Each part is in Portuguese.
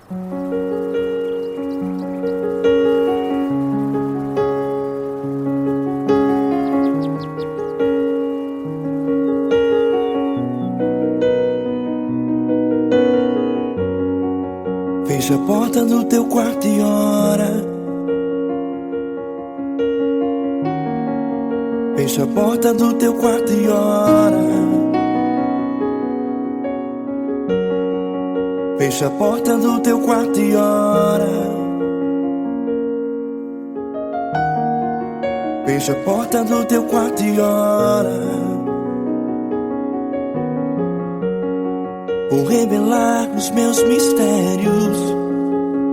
Fecha a porta do teu quarto e ora. Fecha a porta do teu quarto e ora. Fecha a porta do teu quarto e ora. Fecha a porta do teu quarto e ora. Vou revelar os meus mistérios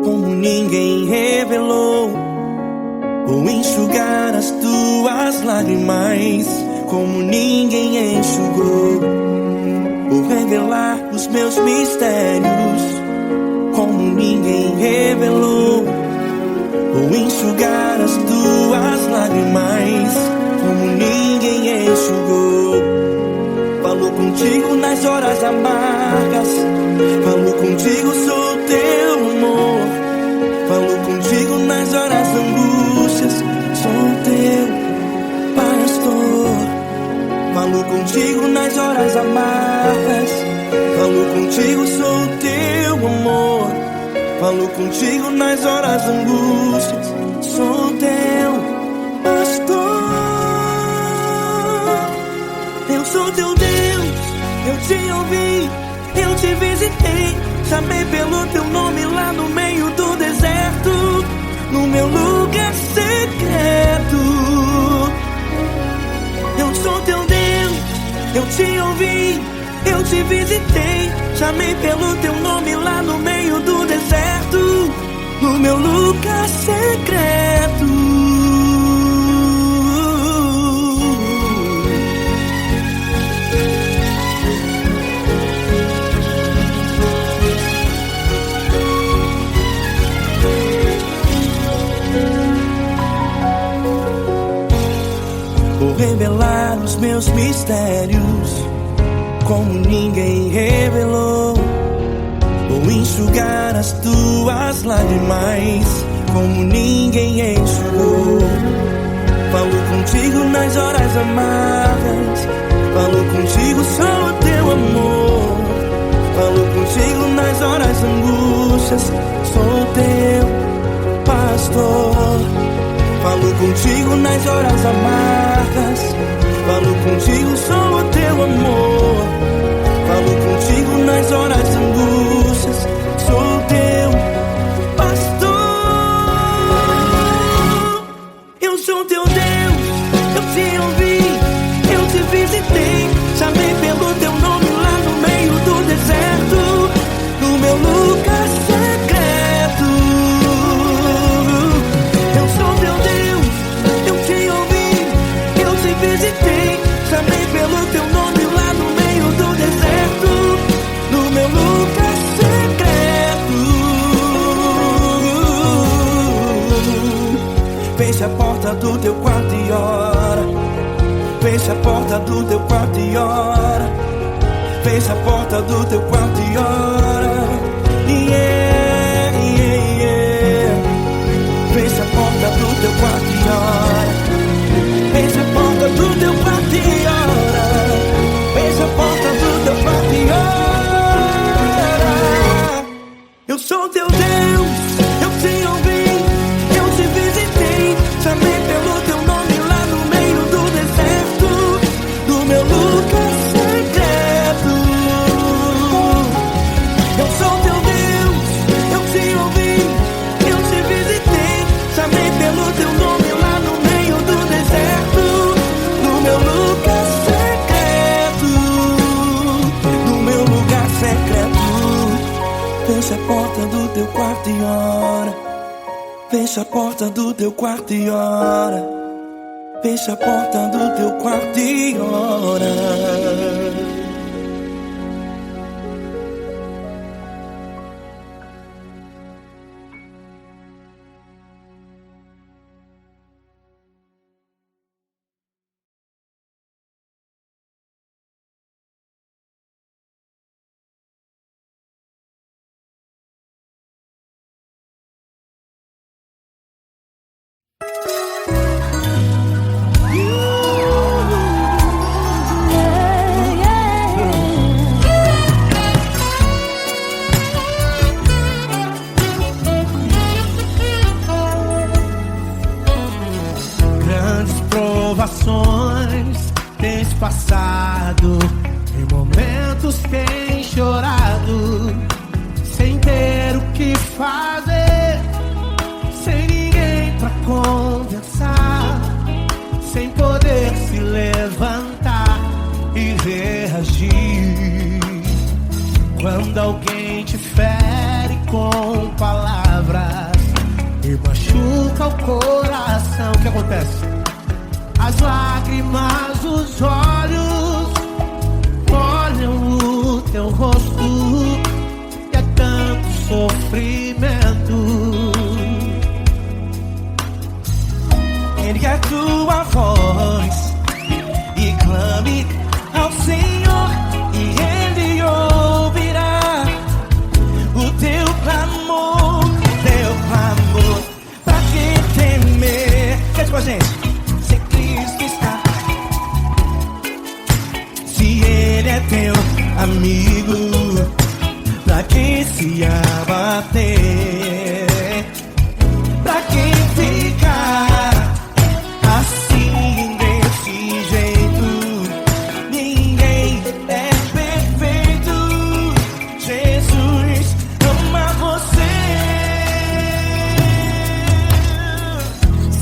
como ninguém revelou. Vou enxugar as tuas lágrimas como ninguém enxugou. Vou revelar os meus mistérios como ninguém revelou. Vou enxugar as tuas lágrimas como ninguém enxugou. Falo contigo nas horas amargas, falo contigo, sou teu amor. Falo contigo nas horas angústias, sou teu pastor. Falo contigo nas horas amargas, falo contigo, sou teu amor. Falo contigo nas horas angústias, sou teu pastor. Eu sou teu Deus, eu te ouvi, eu te visitei. Chamei pelo teu nome lá no meio do deserto, no meu lugar secreto. Eu sou teu Deus, eu te ouvi, eu te visitei. Chamei pelo teu nome lá no meio do deserto, no meu lugar secreto. Vou revelar os meus mistérios como ninguém revelou. Vou enxugar as tuas lágrimas como ninguém enxugou. Falo contigo nas horas amargas, falo contigo, sou o teu amor. Falo contigo nas horas angústias, sou teu pastor. Falo contigo nas horas amargas, falo contigo, sou o teu amor. Falo contigo nas horas angústias, sou teu pastor. Eu sou teu Deus, eu te ouvi, eu te visitei. Chamei pelo teu nome lá no meio do deserto, no meu lugar secreto. Eu sou teu Deus, eu te ouvi, eu te visitei. Chamei pelo teu nome lá no meio do deserto, no meu lugar secreto. Fecha a porta do teu quarto e ora. Fecha a porta do teu quarto e ora. Fecha a porta do teu quarto e ora. Yeah, yeah, yeah. Fecha a porta do teu quarto e ora. Fecha a porta do teu quarto e ora. Fecha a porta do teu quarto e ora. Eu sou teu Deus, eu te ouvi, eu te visitei. Chamei pelo teu nome lá no meio do deserto, no meu lugar secreto. Eu sou teu Deus, eu te ouvi, eu te visitei. Chamei pelo teu nome lá no meio do deserto, no meu lugar secreto, no meu lugar secreto. Fecha a porta do teu quarto e ora. Fecha a porta do teu quarto e ora. Fecha a porta do teu quarto e ora. situações tens passado, em momentos tens chorado, sem ter o que fazer, sem ninguém pra conversar, sem poder se levantar e reagir. Quando alguém te fere com palavras e machuca o coração, o que acontece? As lágrimas dos olhos molham o teu rosto, e é tanto sofrimento. Ergue a tua voz e clame ao Senhor, e Ele ouvirá o teu clamor, pra que temer? Cante com a gente. Se Cristo está, se Ele é teu amigo, pra que se abater? Pra que ficar assim desse jeito? Ninguém é perfeito. Jesus ama você.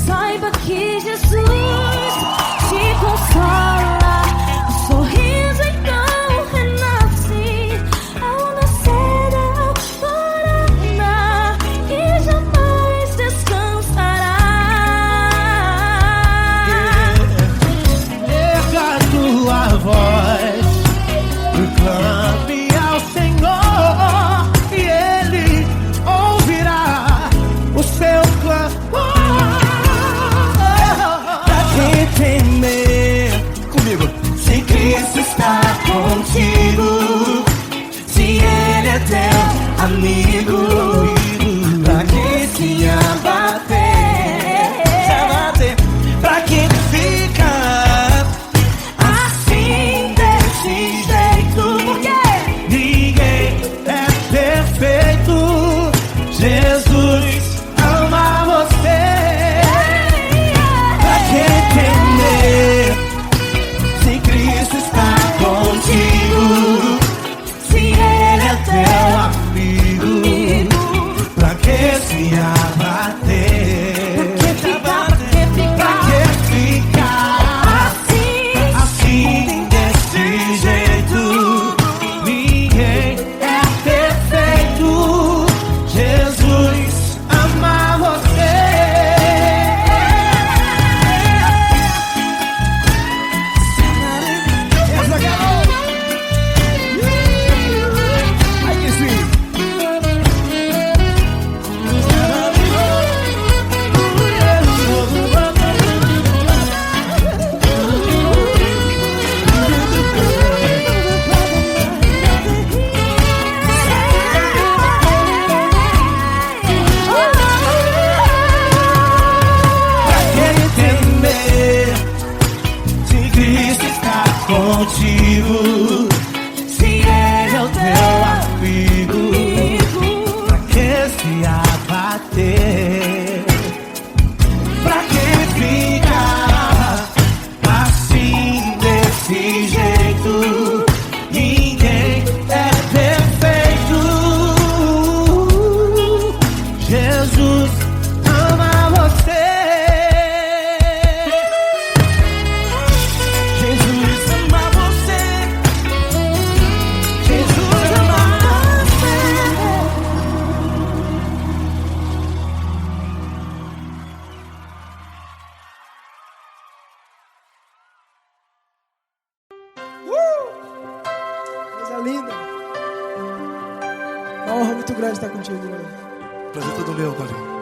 Saiba que Jesus te consola, o sorriso então renasce ao nascer ao Paraná, e jamais descansará. Erga a tua voz e clame ao Senhor, e Ele ouvirá o seu clamor. Pra que temer? Comigo. Se Cristo está contigo, se Ele é teu amigo, pra que se abater? Pra que ficar assim desse jeito? Porque ninguém é perfeito. Jesus ama você. Pra que temer? Se Cristo está contigo, se Ele é teu amigo, pra que se abater? Pra que ficar assim desse jeito? Ninguém é perfeito. Jesus ama você. Essa garota. Ai que sim. Pra que temer? Se Cristo está contigo, se Ele é o teu amigo, pra que se abater? Pra que ficar assim desse jeito? Ninguém é perfeito. Jesus ama você. Jesus ama você. Jesus ama você. Coisa linda. Uma honra muito grande estar contigo, irmão. Prazer todo meu, Paulinho.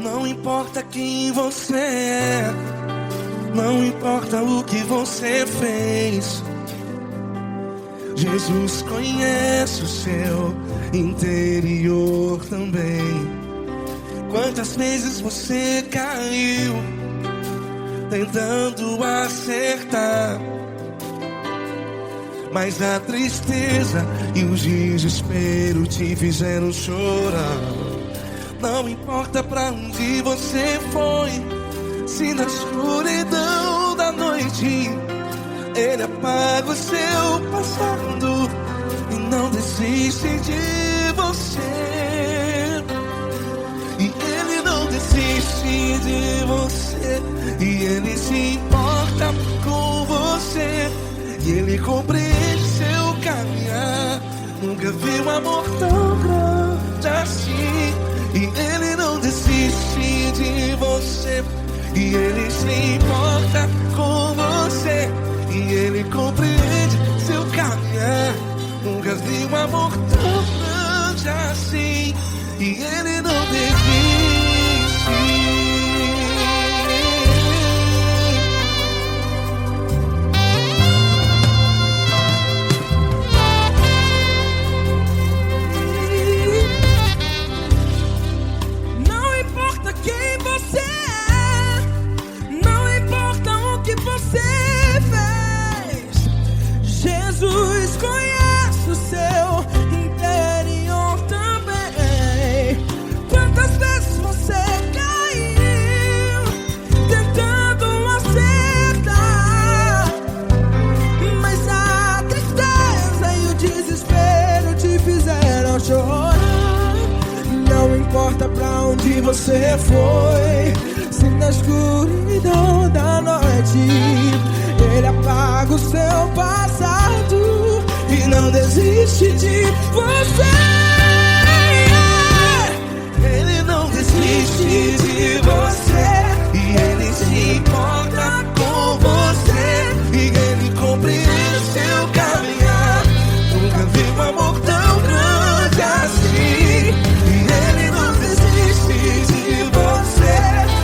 Não importa quem você é, não importa o que você fez, Jesus conhece o seu interior também. Quantas vezes você caiu tentando acertar, mas a tristeza e o desespero te fizeram chorar. Não importa pra onde você foi, se na escuridão da noite Ele apaga o seu passado e não desiste de você. E Ele não desiste de você, e Ele se importa com você, e Ele compreende seu caminhar. Nunca vi um amor tão grande assim. E Ele não desiste de você, e Ele se importa com você, e Ele compreende seu caminhar. Nunca vi um amor tão grande assim. E Ele não desiste. Não importa quem você é, não importa o que você fez, Jesus conhece o seu interior também. Quantas vezes você caiu tentando acertar, mas a tristeza e o desespero te fizeram chorar. Não importa pra onde você foi, se na escuridão da noite Ele apaga o seu passado e não desiste de você. Ele não desiste de você, e Ele se importa com você, e Ele compreende seu caminhar. Nunca vi um amor tão grande assim. E Ele não desiste de você,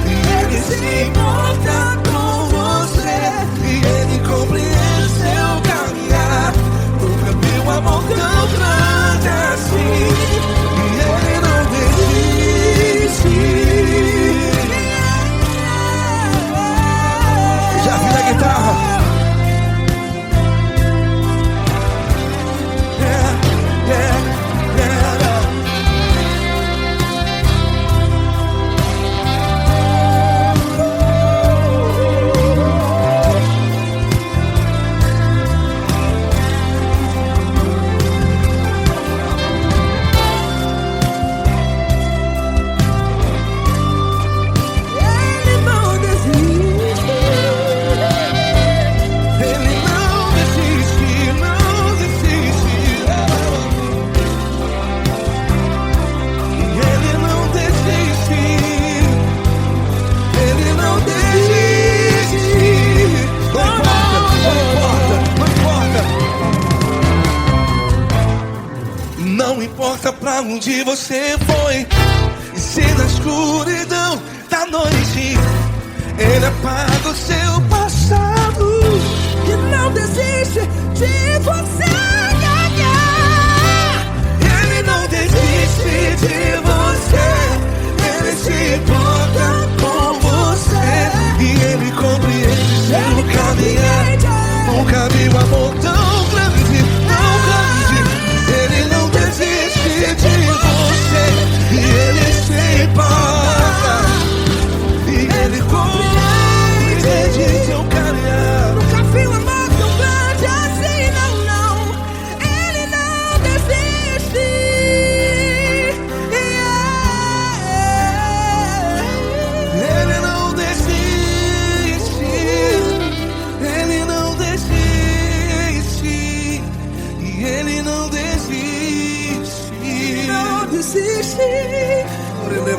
e Ele se importa com você, e Ele compreende seu caminhar. Nunca vi um amor tão grande assim. E Ele não desiste. Já vi a guitarra. Ele não desiste. Ele não desiste, não desiste. Ele não desiste. Ele não desiste. Não importa, não importa, não importa. Não importa pra onde você foi, e se na escuridão da noite Ele apaga o seu passado E não desiste de você. Ele não desiste de você, Ele se importa com você, e Ele compreende seu caminhar. Nunca vi um amor tão grande, tão grande. Ele não desiste de você, e Ele se importa, e Ele compreende seu caminhar. Nunca vi um amor tão grande assim, não, não. Ele não desiste. Ele não desiste, Ele não desiste, e Ele não desiste. Não desiste. Ele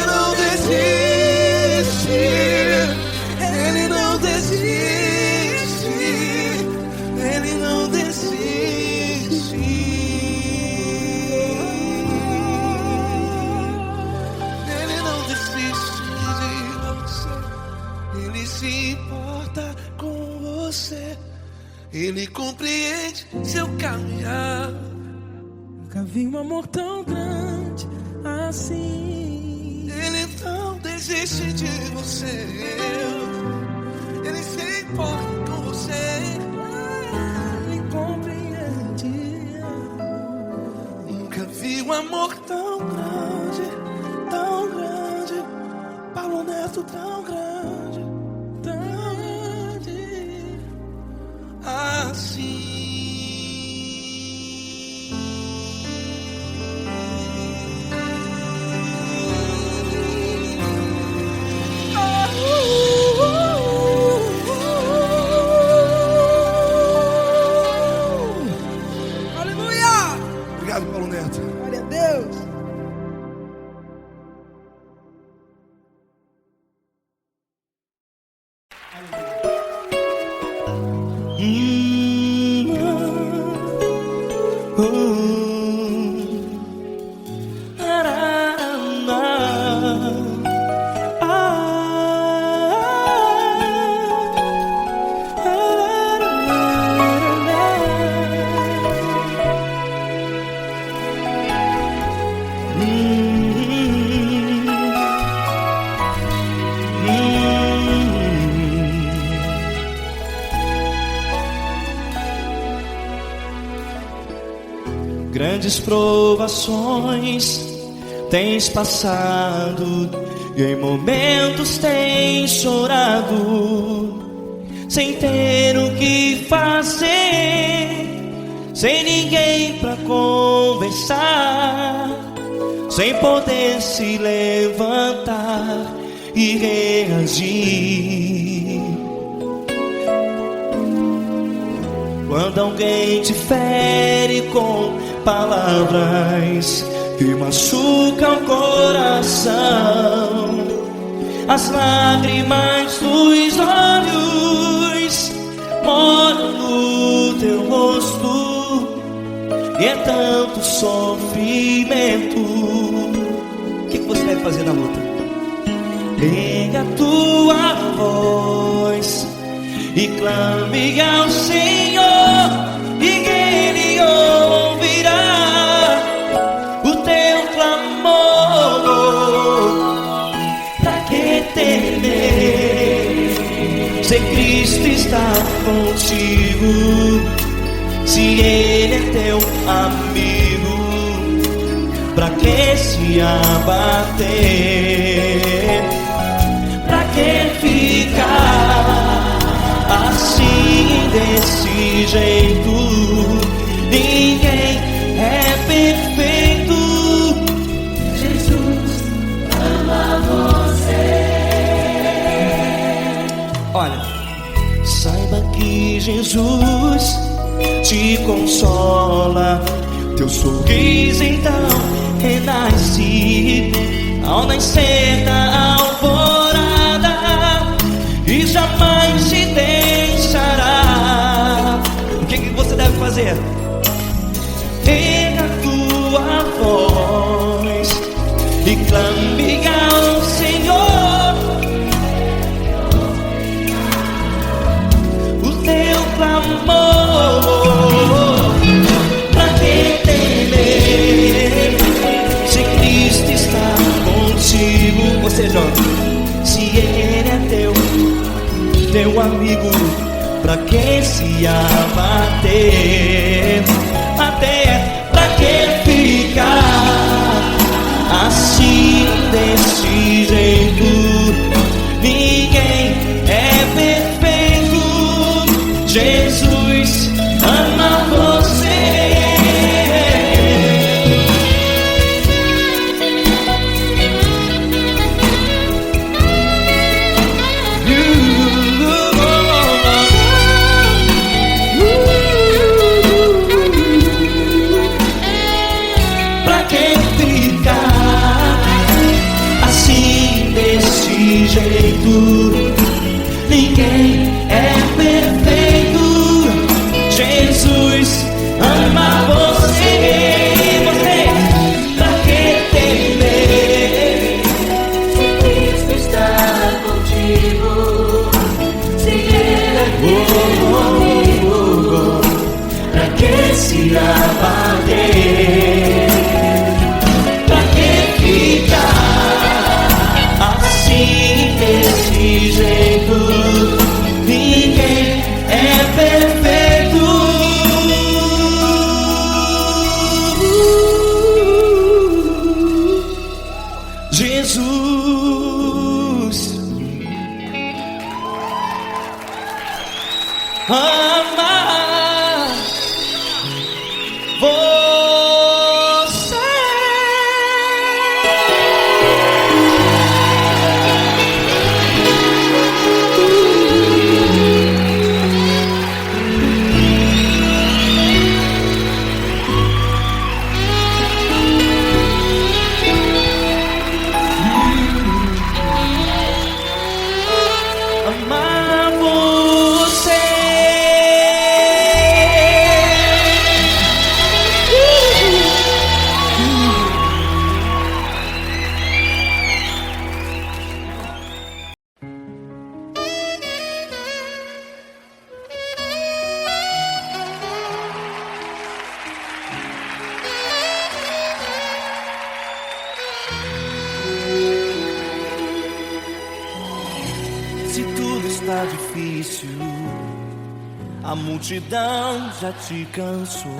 não desiste, Ele não desiste, Ele não desiste. Ele não desiste de você, Ele se importa com você, Ele compreende seu caminhar. Nunca vi um amor tão grande assim. Ele não desiste de você. Ele se importa com você. Ele compreende. Nunca vi um amor tão grande, Paulo Neto tão grande, assim. Aleluia! Obrigado, Paulo Neto. Glória a Deus. Grandes provações tens passado e em momentos tens chorado, sem ter o que fazer, sem ninguém pra conversar, sem poder se levantar e reagir. Quando alguém te fere com palavras que machucam o coração, as lágrimas dos olhos moram no teu rosto, e é tanto sofrimento. O que você deve fazer na luta? Pega a tua voz e clame ao Senhor, e Ele ouvirá o teu clamor. Pra que temer, se Cristo está contigo, se Ele é teu amigo? Pra que se abater? Pra que ficar assim, desse jeito? Ninguém é perfeito. Jesus ama você. Olha, saiba que Jesus te consola, teu sorriso então renasce ao nascer da alvorada, e jamais te deixará. O que você deve fazer? Erga a tua voz e clame ao Senhor, o teu clamor. Pra que temer, se Cristo está contigo? Ou seja, se Ele é teu amigo, pra que se abater? Até pra que ficar assim, desse jeito? Ninguém é perfeito. Jesus ama você. Ninguém é perfeito. Jesus ama você. Você, pra que temer, se Cristo está contigo, se Ele é teu amigo? Pra que se abater? Pra que Jesus, amar você. Amar você. Se tudo está difícil, a multidão já te cansou.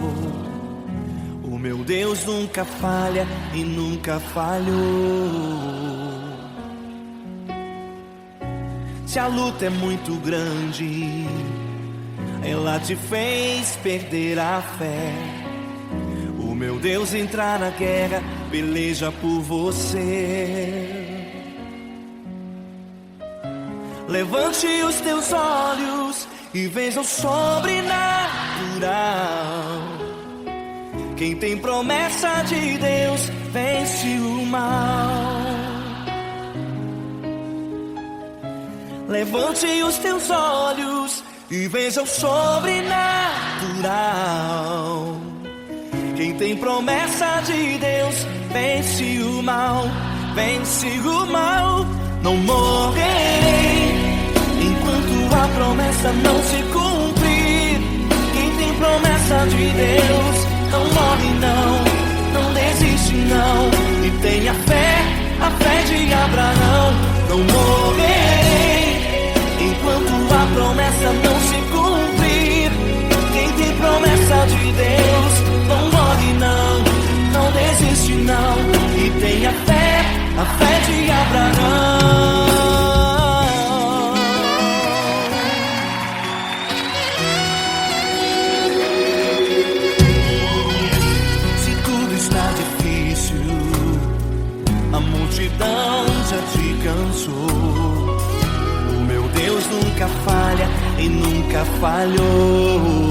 O meu Deus nunca falha e nunca falhou. Se a luta é muito grande, ela te fez perder a fé. O meu Deus entrar na guerra, peleja por você. Levante os teus olhos e veja o sobrenatural. Quem tem promessa de Deus vence o mal. Levante os teus olhos e veja o sobrenatural. Quem tem promessa de Deus vence o mal. Vence o mal. Não morrerei enquanto a promessa não se cumprir. Quem tem promessa de Deus não morre não, não desiste não. E tenha fé, a fé de Abraão. Não morrerei enquanto a promessa não se cumprir. Quem tem promessa de Deus não morre não, não desiste não. E tenha fé, a fé de Abraão. Se tudo está difícil, a multidão já te cansou. O meu Deus nunca falha e nunca falhou.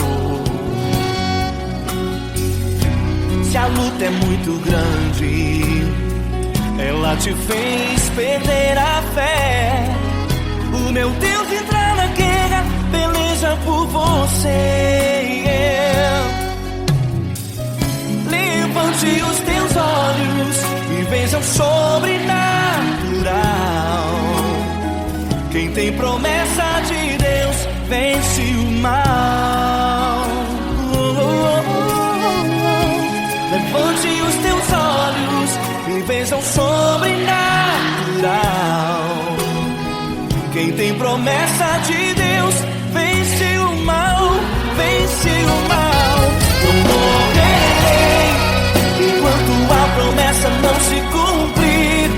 Se a luta é muito grande, ela te fez perder a fé. O meu Deus entra na guerra, peleja por você. Levante os teus olhos e veja o sobrenatural. Quem tem promessa de Deus vence o mal. Levante os teus olhos e veja o sobrenatural. Quem tem promessa de Deus vence o mal, vence o mal. Não morrerei enquanto a promessa não se cumprir.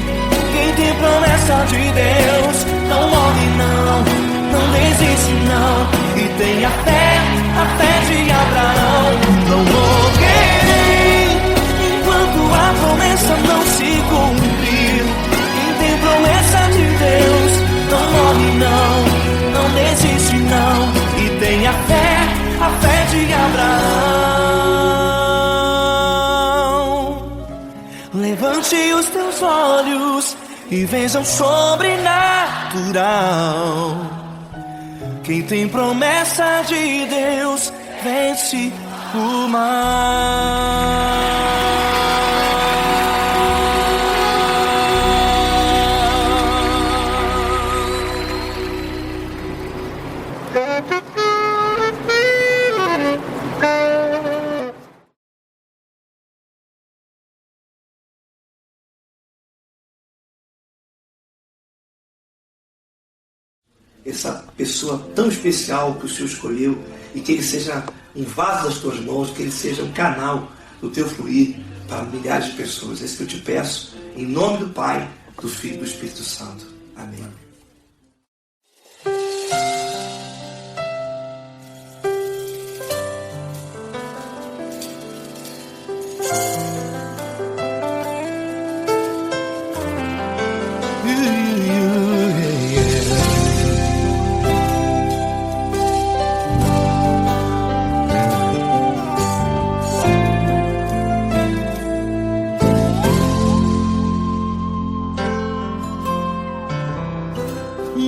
Quem tem promessa de Deus não morre não, não desiste não. E tenha fé, a fé de Abraão. Não morrerei enquanto a promessa não se cumprir. Quem tem promessa de Deus não morre não, não desiste não. E tenha fé, a fé de Abraão. Levante os teus olhos e veja o sobrenatural. Quem tem promessa de Deus vence o mal. Essa pessoa tão especial que o Senhor escolheu, e que ele seja um vaso das tuas mãos, que ele seja um canal do teu fluir para milhares de pessoas. É isso que eu te peço, em nome do Pai, do Filho e do Espírito Santo. Amém.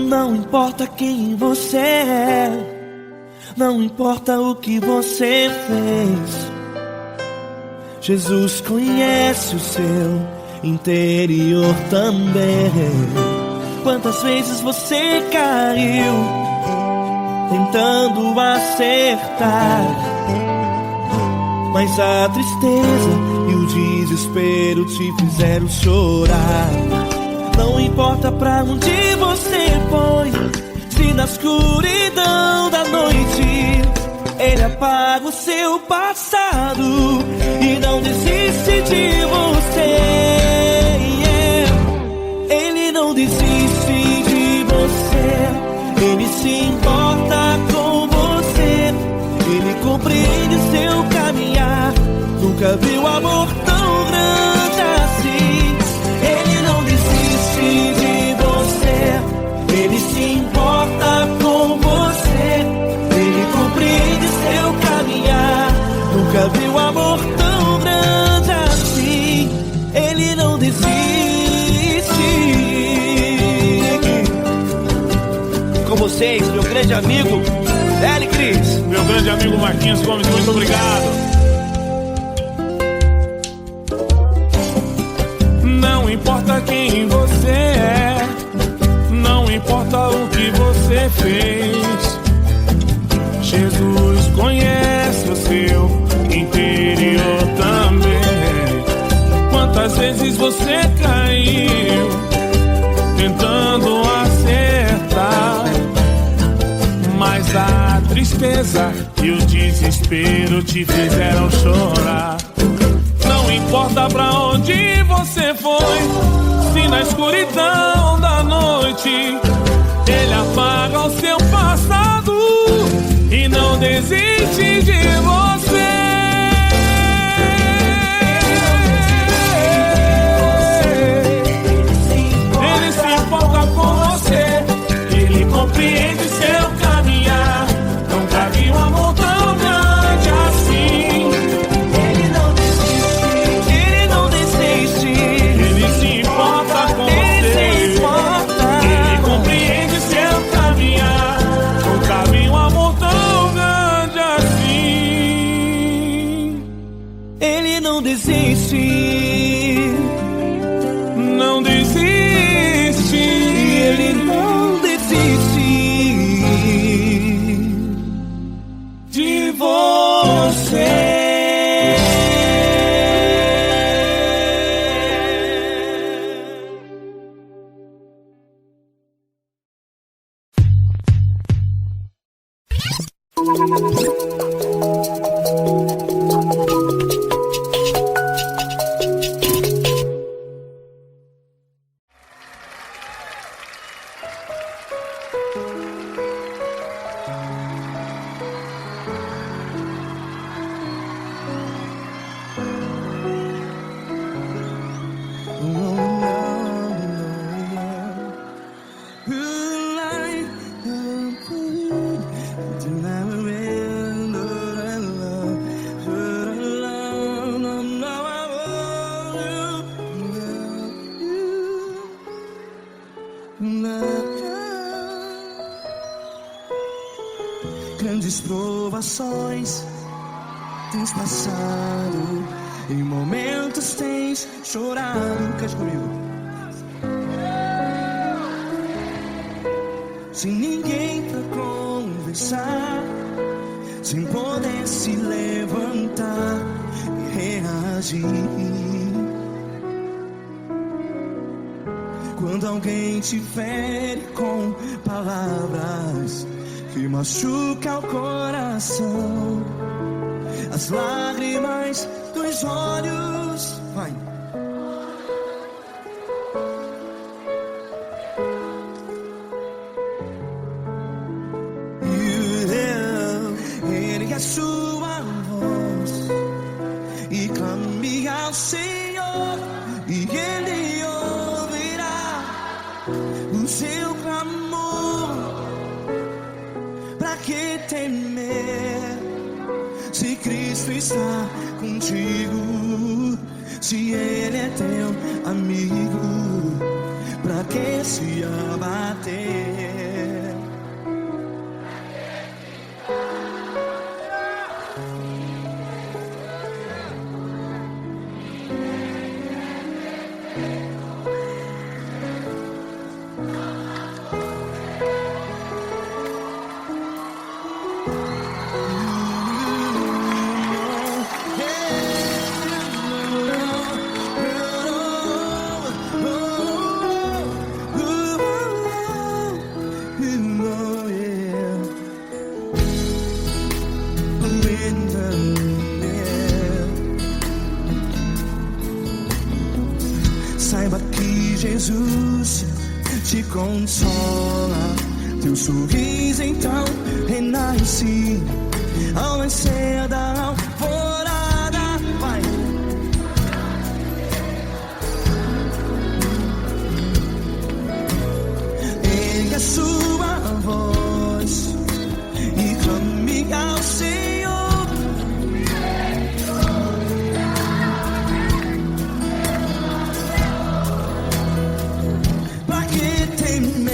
Não importa quem você é, não importa o que você fez, Jesus conhece o seu interior também. Quantas vezes você caiu tentando acertar, mas a tristeza e o desespero te fizeram chorar. Não importa pra onde você foi, se na escuridão da noite Ele apaga o seu passado e não desiste de você. Ele não desiste de você, Ele se importa com você, Ele compreende seu caminhar. Nunca viu amor tão grande assim. Ele não desiste de você, Ele se importa com você, Ele compreende seu caminhar. Nunca viu amor tão grande assim. Ele não desiste. Com vocês, meu grande amigo L. Cris, meu grande amigo Marquinhos Gomes, muito obrigado. Não importa quem você é, não importa o que você fez, Jesus conhece o seu interior também. Quantas vezes você caiu tentando acertar, mas a tristeza e o desespero te fizeram chorar. Não importa pra onde você foi, se na escuridão da noite Ele apaga o seu passado e não desiste de você. Ele se importa com você, Ele compreende seu caminhar. Nunca vi um amor tão grande assim. Ele não desiste, Ele não desiste. Ele se importa com você, Ele compreende seu caminhar. Nunca vi um amor tão grande assim. Ele não desiste, não desiste. Ele não desiste de você. Grandes provações tens passado, em momentos tens chorado. Cante comigo. Sem ninguém pra conversar, sem poder se levantar e reagir. Quando alguém te fere com palavras que machuca o coração, as lágrimas dos olhos, vai, sua voz e clame ao Senhor, e Ele ouvirá o seu clamor. Pra que temer, se Cristo está contigo? Se Ele é teu amigo, pra que se abater? Saiba que Jesus te consola, teu sorriso então renasce ao nascer da alvorada. Vai. Ergue a sua voz e clame ao Senhor. Pra que temer?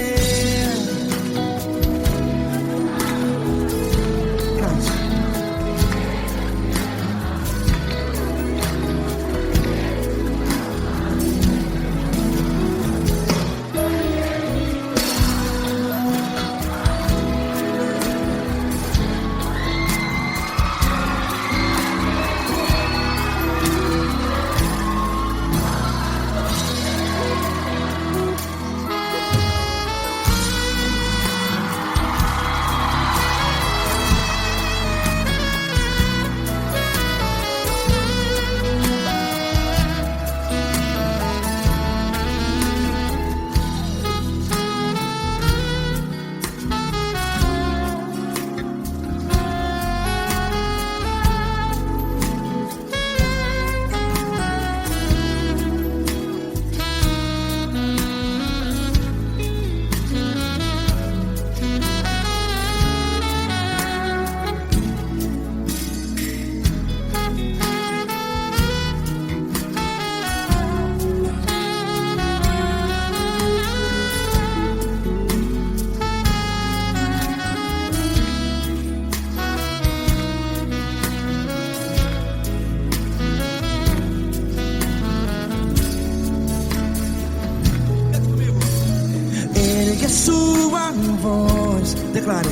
Ergue a sua voz, declare.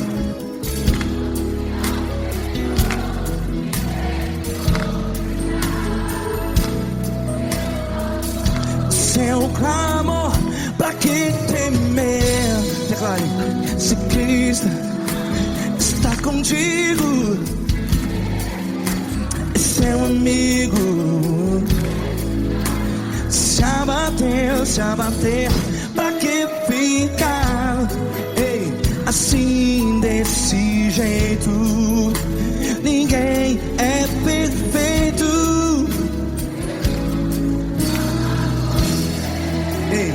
Seu clamor, pra que temer? Declare. Se Cristo está contigo, é seu amigo. Se abater, pra que ficar, ei, assim desse jeito? Ninguém é perfeito. Ei,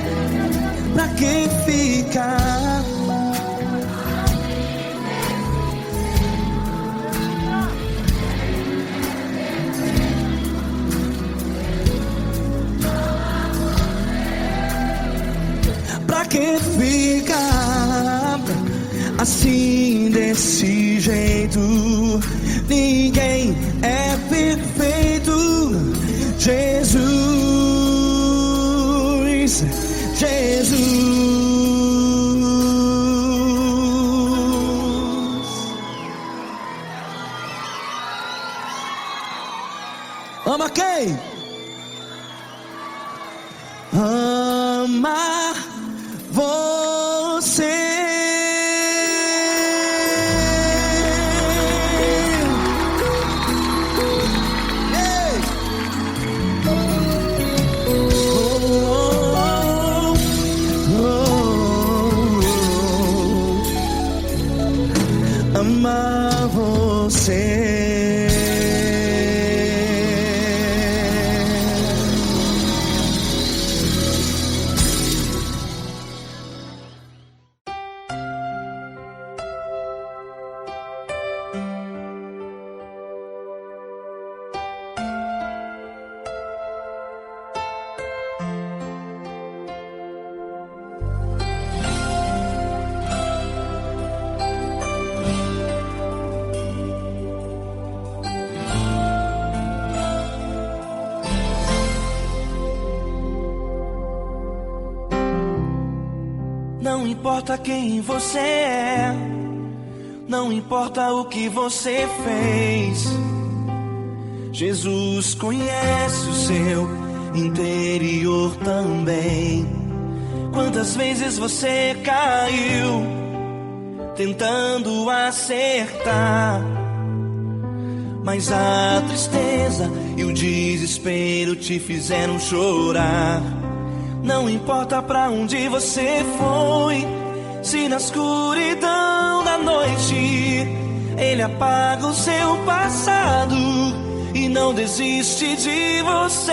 pra que ficar? Pra que ficar assim desse jeito? Ninguém é perfeito. Jesus, Jesus. Ama quem? Ama você. Ei. Ama você. Não importa quem você é, não importa o que você fez, Jesus conhece o seu interior também. Quantas vezes você caiu tentando acertar, mas a tristeza e o desespero te fizeram chorar. Não importa pra onde você foi, se na escuridão da noite Ele apaga o seu passado e não desiste de você.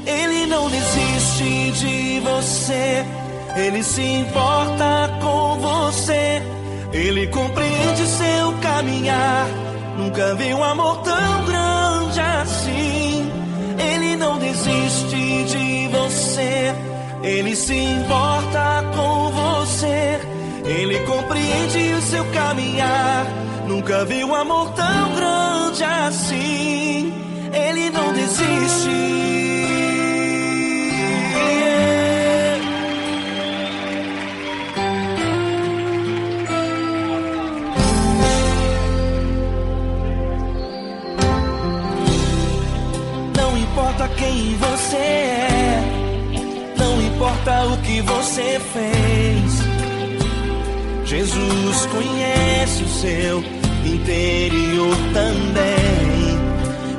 Ele não desiste de você, Ele se importa com você. Ele compreende seu caminhar, nunca vi um amor tão grande assim. Ele não desiste de você, Ele se importa com você. Ele compreende o seu caminhar, nunca vi um amor tão grande assim. Ele não desiste. Não importa quem você é, não importa o que você fez, Jesus conhece o seu interior também.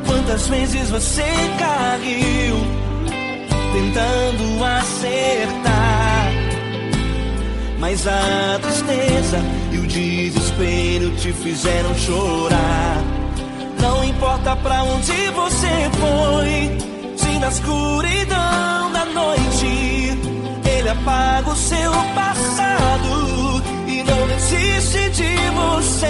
Quantas vezes você caiu tentando acertar, mas a tristeza e o desespero te fizeram chorar. Não importa pra onde você foi, se na escuridão da noite Ele apaga o seu passado e não desiste de você.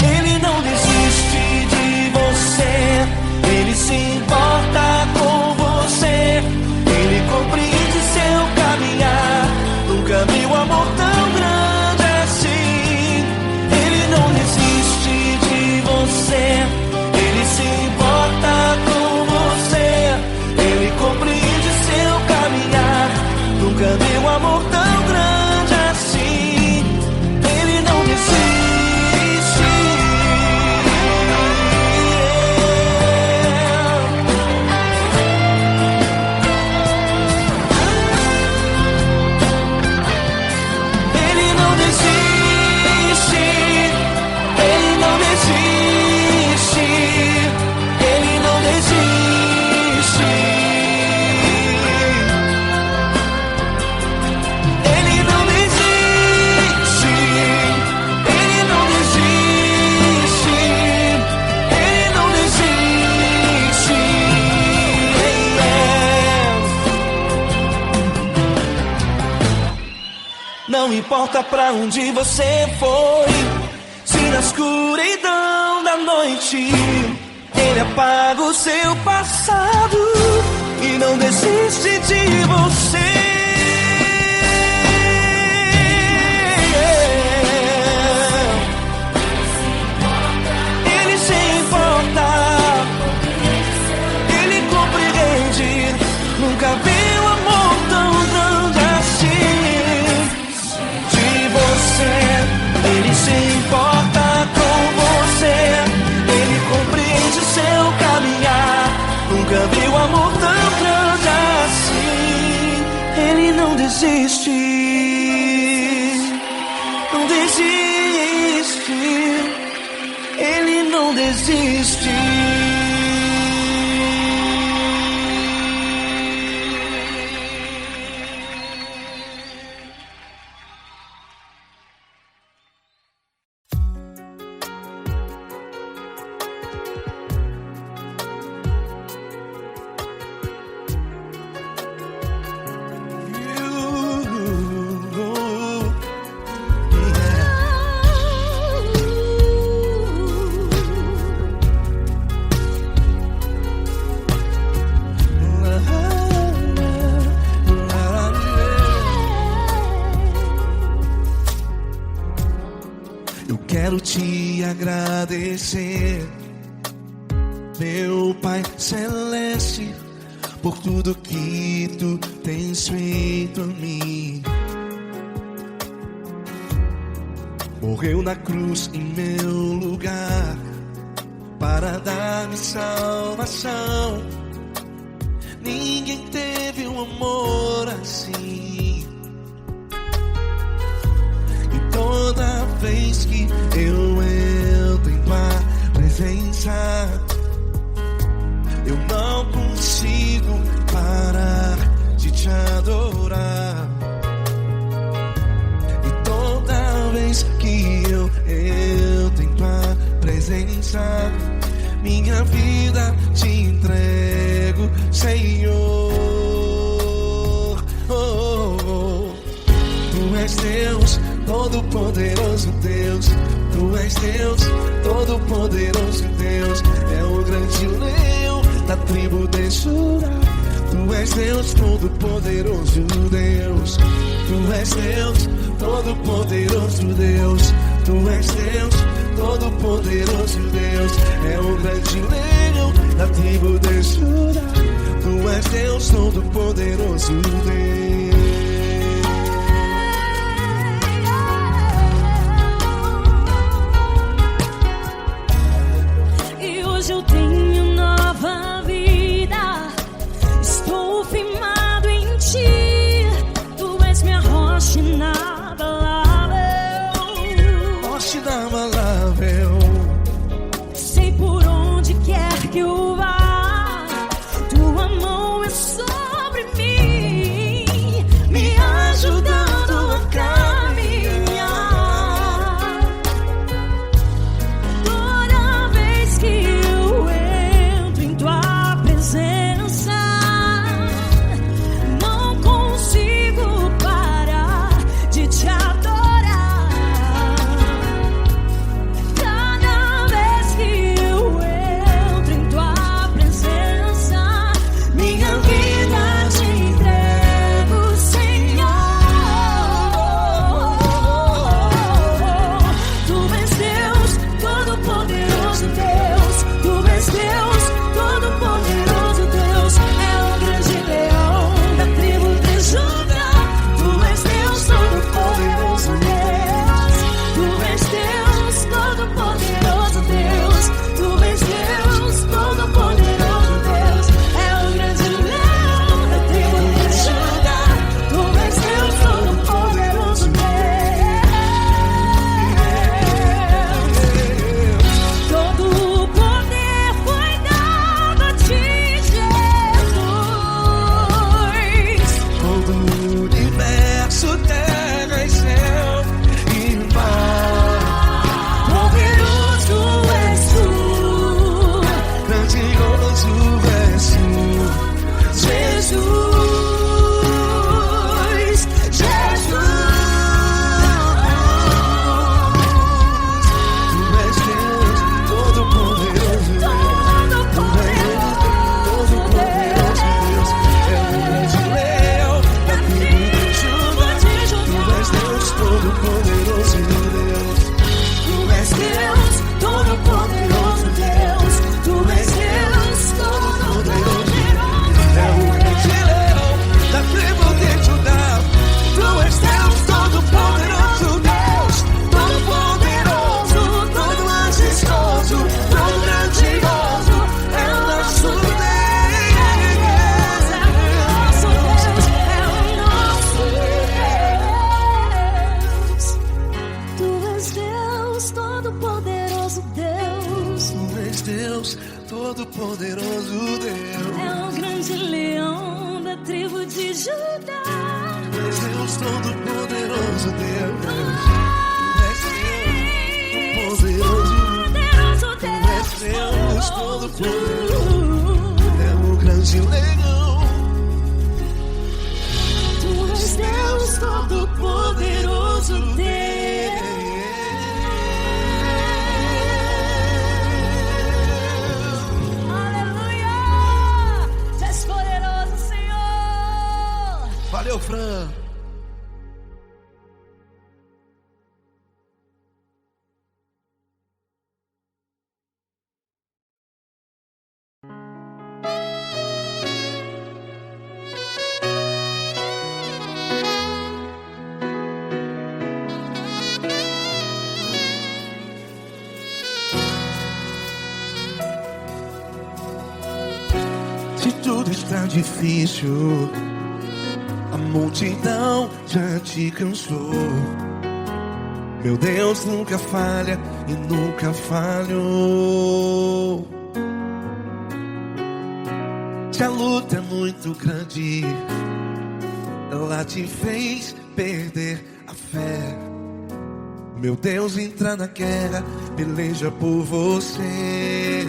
Ele não desiste de você, Ele se importa com você. Ele compreende seu caminhar, nunca vi um amor tão grande assim. Ele não desiste de você, Ele se importa com você. Ele compreende seu caminhar, nunca vi um amor tão grande assim. Ele não desiste. Ele não desiste. Ele não desiste. Ele não desiste. Ele não desiste. Ele não desiste. Ele não desiste. Não importa pra onde você foi, se na escuridão da noite Ele apaga o seu passado e não desiste de você. Ele se importa, Ele compreende, nunca vi um amor tão grande assim. De você, Ele se importa com você. Ele compreende o seu caminhar, nunca vi um amor tão grande assim. Ele não desiste, não desiste. Ele não desiste. Eu quero te agradecer, meu Pai Celeste, por tudo que tu tens feito a mim. Morreu na cruz em meu lugar para dar-me salvação. Ninguém teve um amor assim. E toda vez que eu entro em tua presença, eu não consigo parar de te adorar. E toda vez que eu entro em tua presença, minha vida te entrego, Senhor. Oh, oh, oh. Tu és Deus, todo-poderoso Deus. Tu és Deus, todo-poderoso Deus. É o grande leão da tribo de Judá. Tu és Deus, todo-poderoso Deus. Tu és Deus, todo-poderoso Deus. Tu és Deus, todo-poderoso Deus. É o grande leão da tribo de Judá. Tu és Deus, todo-poderoso Deus. E hoje eu tenho nova vida. Estou firmado em ti. Tu és minha rocha inabalável. Rocha inabalável. Sei por onde quer que eu vá, tua mão é sobre mim, me ajudando a caminhar. Toda vez que eu entro em tua presença, não consigo parar de te adorar. Cada vez que eu entro em tua presença, minha vida te entrego, Senhor. Tu és Deus, todo-poderoso Deus. Tu és Deus, todo-poderoso Deus. É o grande leão da tribo de Judá. Tu és Deus, todo-poderoso Deus. Tu és Deus, todo-poderoso Deus. Tu és Deus, todo-poderoso Deus. É o grande leão da tribo de Judá. Tu és Deus, todo-poderoso Deus. Todo o poder foi dado a ti, Jesus. Todo o universo, terra e céu e mar. Poderoso és tu, Grandioso és tu, Jesus. Jesus. Tu és Deus, todo-poderoso Deus. Todo-poderoso Deus. É o grande leão da tribo de Judá. Tu és Deus, todo-poderoso Deus. Tu és Deus, todo-poderoso Deus. Tu és Deus, todo-poderoso. É o grande leão da tribo de Judá. Tu és Deus, todo-poderoso Deus. Todo-poderoso, todo majestoso, todo grandioso. É o nosso Deus. Tu és Deus, todo-poderoso Deus. Tu és Deus, todo-poderoso Deus. É o grande leão da tribo de Judá. Tu és Deus, todo-poderoso Deus. Tu és Deus, Poderoso tu és Deus, Deus. todo-poderoso. É o grande leão. Tu és Deus, todo-poderoso Deus. Aleluia! Tu és poderoso, Senhor. Valeu, Fran. difícil, a multidão já te cansou. Meu Deus nunca falha e nunca falhou. Se a luta é muito grande, ela te fez perder a fé. Meu Deus entra na guerra, peleja por você.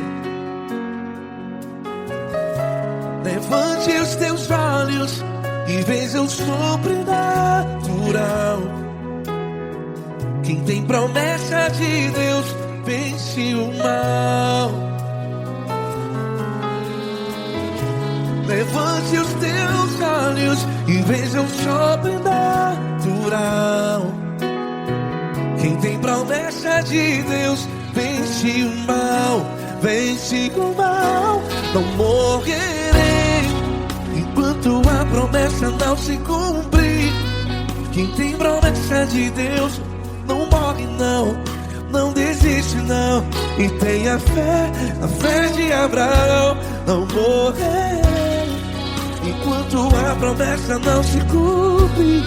Levante os teus olhos e veja o sobrenatural. Quem tem promessa de Deus vence o mal. Levante os teus olhos e veja o sobrenatural. Quem tem promessa de Deus vence o mal, vence o mal. Não morrerei enquanto a promessa não se cumprir. Quem tem promessa de Deus não morre não, não desiste não. E tenha fé, a fé de Abraão. Não morrerei enquanto a promessa não se cumpre.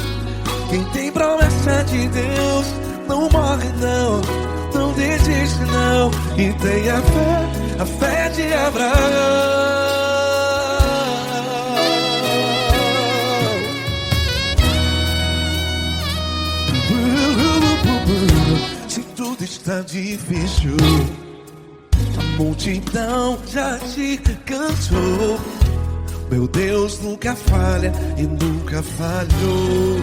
Quem tem promessa de Deus não morre não, não desiste não. E tenha fé, a fé de Abraão. Se tudo está difícil, a multidão já te cansou. Meu Deus nunca falha e nunca falhou.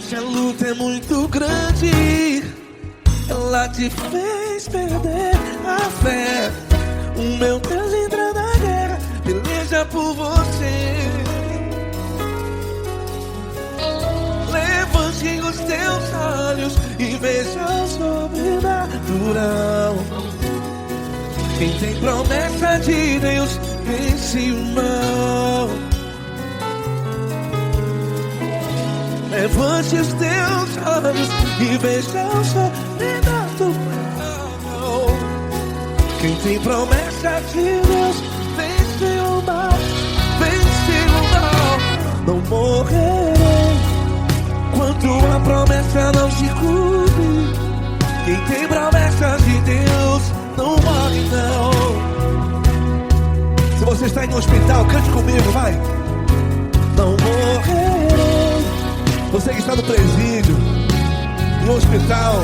Se a luta é muito grande, ela te fez perder a fé. O meu Deus entra na guerra, peleja por você. Levante os teus olhos e veja o sobrenatural. Quem tem promessa de Deus vence o mal. Levante os teus olhos e veja o sobrenatural. Quem tem promessa de Deus vence o mal, vence o mal. Não morrerei enquanto a promessa não se cumpre. Quem tem promessa de Deus não morre não. Se você está em um hospital, cante comigo, vai. Não morrerei. Você que está no presídio, no hospital,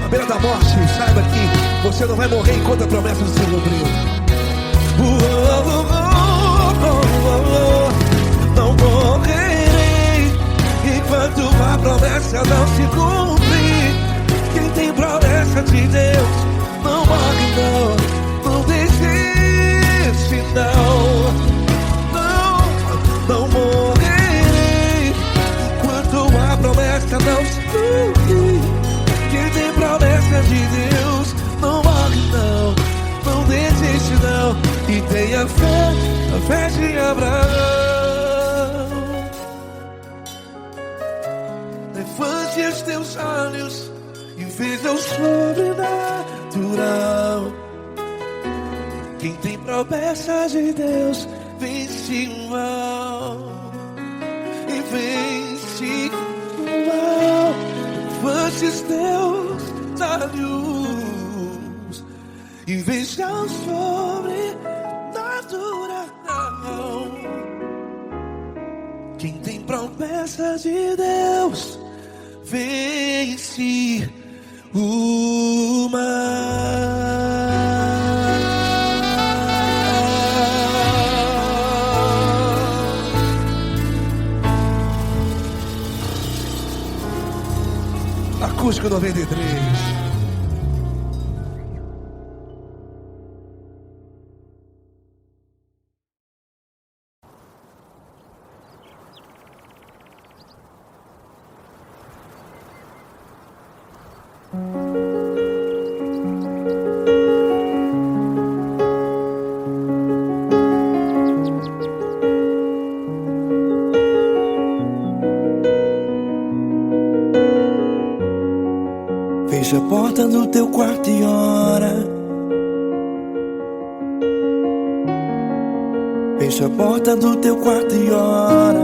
à beira da morte, saiba que você não vai morrer enquanto a promessa não se cumprir. Não morrerei enquanto a promessa não se cumprir. Quem tem promessa de Deus não morre não, não desiste não. Não morrerei enquanto a promessa não se cumprir. Quem tem promessa de Deus não morre não, não desiste não. E tenha fé, a fé de Abraão. Levante os teus olhos e veja o sobrenatural. Quem tem promessa de Deus vence o mal, e vence o mal. Levante os teus olhos e veja o sobrenatural. Quem tem promessa de Deus vence o mal. Acústico 93. Fecha a porta do teu quarto e ora. Fecha a porta do teu quarto e ora.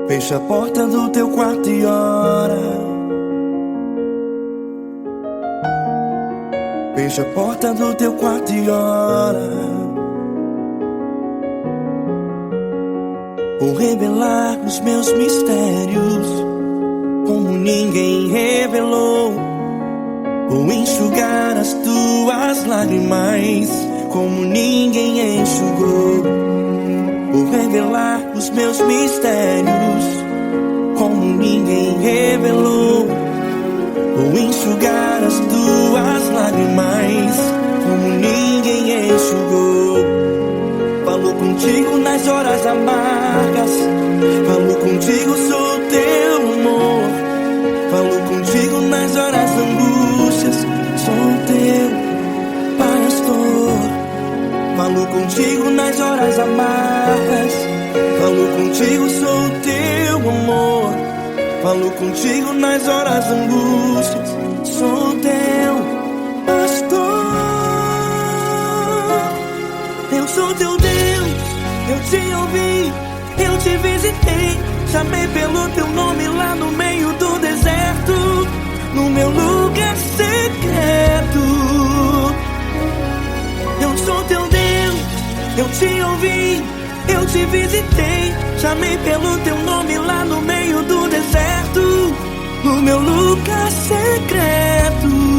Fecha a porta do teu quarto e ora. Fecha a porta do teu quarto e ora. Vou revelar os meus mistérios como ninguém revelou. Vou enxugar as tuas lágrimas como ninguém enxugou. Vou revelar os meus mistérios como ninguém revelou. Vou enxugar as tuas lágrimas como ninguém enxugou. Falo contigo nas horas amargas, falo contigo, sou teu amor. Falo contigo nas horas angústias, sou teu pastor. Falo contigo nas horas amargas, falo contigo, sou teu amor. Falo contigo nas horas angústias, sou teu pastor. Eu sou teu Deus, eu te ouvi, eu te visitei. Chamei pelo teu nome lá no meio do deserto, no meu lugar secreto. Eu sou teu Deus, eu te ouvi, eu te visitei. Chamei pelo teu nome lá no meio do deserto, no meu lugar secreto.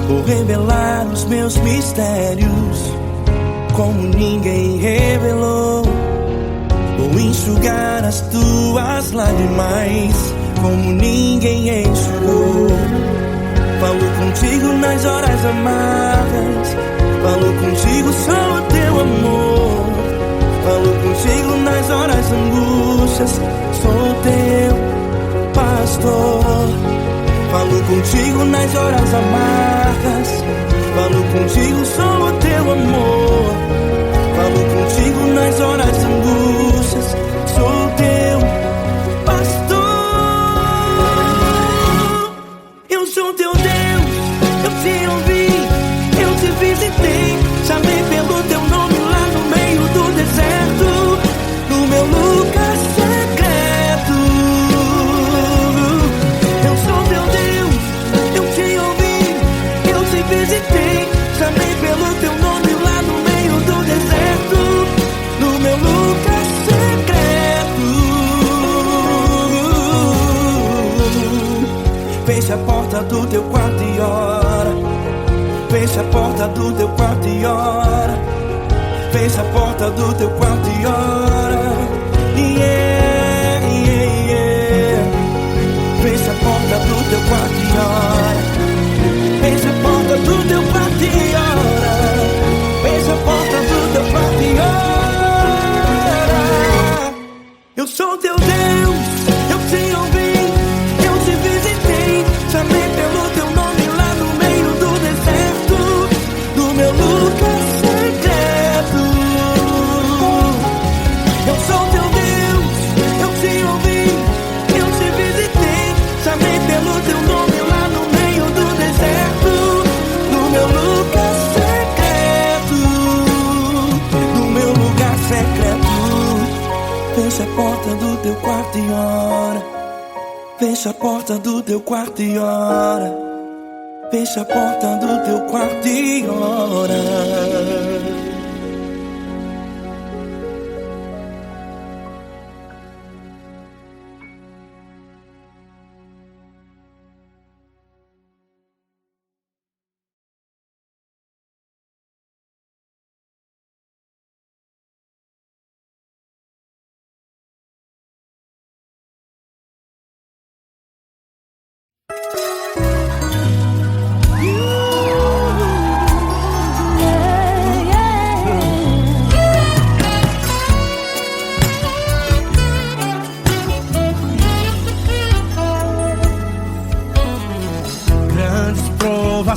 Vou revelar os meus mistérios como ninguém revelou. Vou enxugar as tuas lágrimas como ninguém enxugou. Falo contigo nas horas amargas, falo contigo, sou teu amor. Falo contigo nas horas angústias, sou teu pastor. Falo contigo nas horas amargas, falo contigo, sou teu amor. Falo contigo nas horas angústias, sou teu pastor. Eu sou teu Deus, eu te ouvi, eu te visitei. Chamei pelo teu nome lá no meio do deserto, no meu lugar secreto. Eu sou teu Deus, eu te ouvi, eu te visitei. Chamei pelo teu nome lá no meio do deserto, no meu lugar secreto. Fecha a porta do teu quarto e ora. Fecha a porta do teu quarto e ora. Fecha a porta do teu quarto e ora. Yeah, yeah, yeah. Fecha a porta do teu quarto e ora. Fecha a porta do teu quarto e ora. Fecha a porta do teu quarto e ora. Eu sou teu Deus, eu te ouvi, eu te visitei. Chamei pelo teu nome lá no meio do deserto, no meu lugar secreto. Eu sou teu Deus, eu te ouvi, eu te visitei. Chamei pelo teu nome lá no meio do deserto, no meu lugar secreto, no meu lugar secreto. Fecha a porta do teu quarto e ora. Fecha a porta do teu quarto e ora. Fecha a porta do teu quarto e ora. Yeah.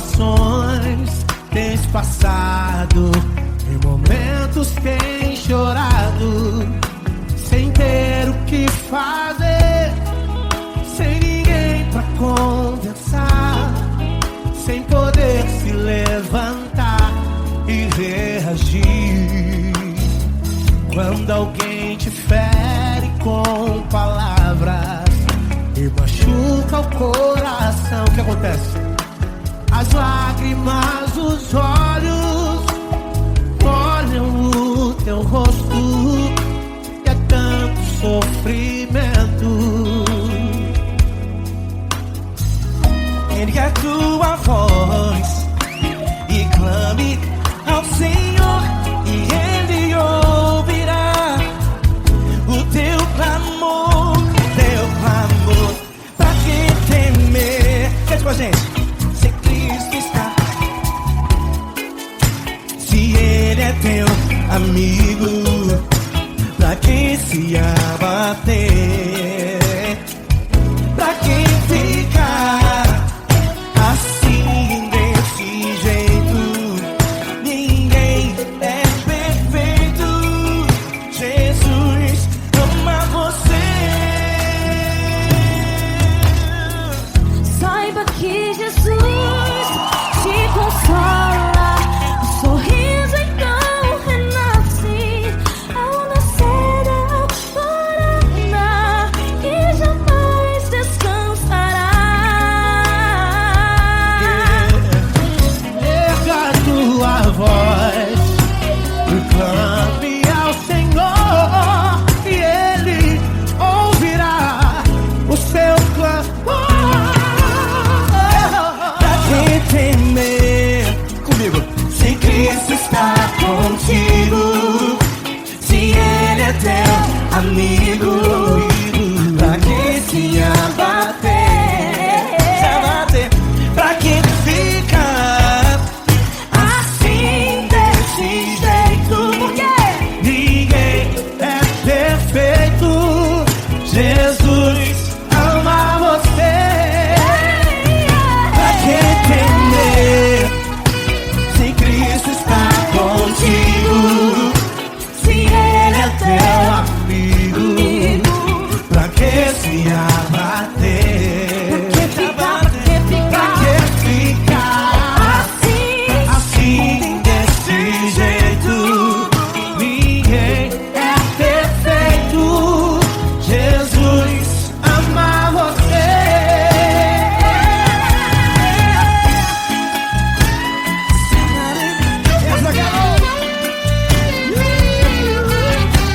situações tens passado, em momentos tens chorado, sem ter o que fazer, sem ninguém pra conversar, sem poder se levantar e reagir. Quando alguém te fere com palavras e machuca o coração, o que acontece? As lágrimas dos olhos molham o teu rosto, e é tanto sofrimento. Ergue a tua voz e clame ao Senhor, e Ele ouvirá o teu clamor, pra que temer? Cante com a gente. Se Cristo está, se Ele é teu amigo, pra que se abater? Pra que ficar assim desse jeito? Ninguém é perfeito. Jesus ama você. Saiba que Jesus te consola, o sorriso então renasce ao nascer da aurora que jamais descansará. Erga a tua voz e clame ao Senhor, e Ele ouvirá o seu clamor. Pra que temer? Comigo. Se Cristo está contigo, se Ele é teu amigo, pra que se abater? Pra que ficar assim desse jeito? Porque Ninguém é perfeito. Jesus ama você. Pra que temer? Se Cristo está contigo, se Ele é Teu teu amigo, pra que se abater? Pra que ficar assim desse jeito? Ninguém é perfeito. Jesus ama você. Essa galera.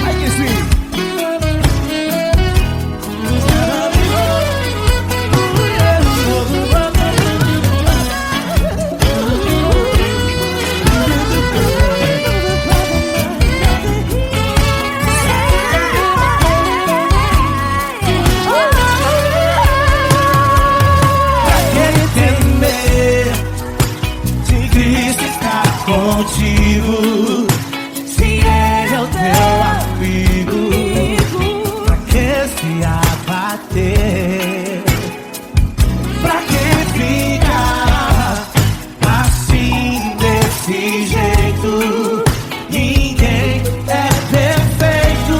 Ai, que sim. Pra que temer? Se Cristo está contigo, se Ele é o teu amigo, pra que se abater? Pra que ficar assim desse jeito? Ninguém é perfeito.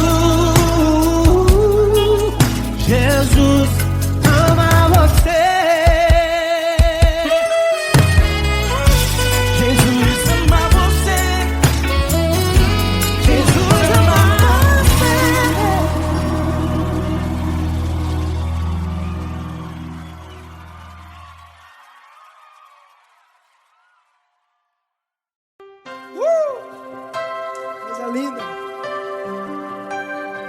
Jesus ama você. Jesus ama você. Jesus ama você. Coisa linda.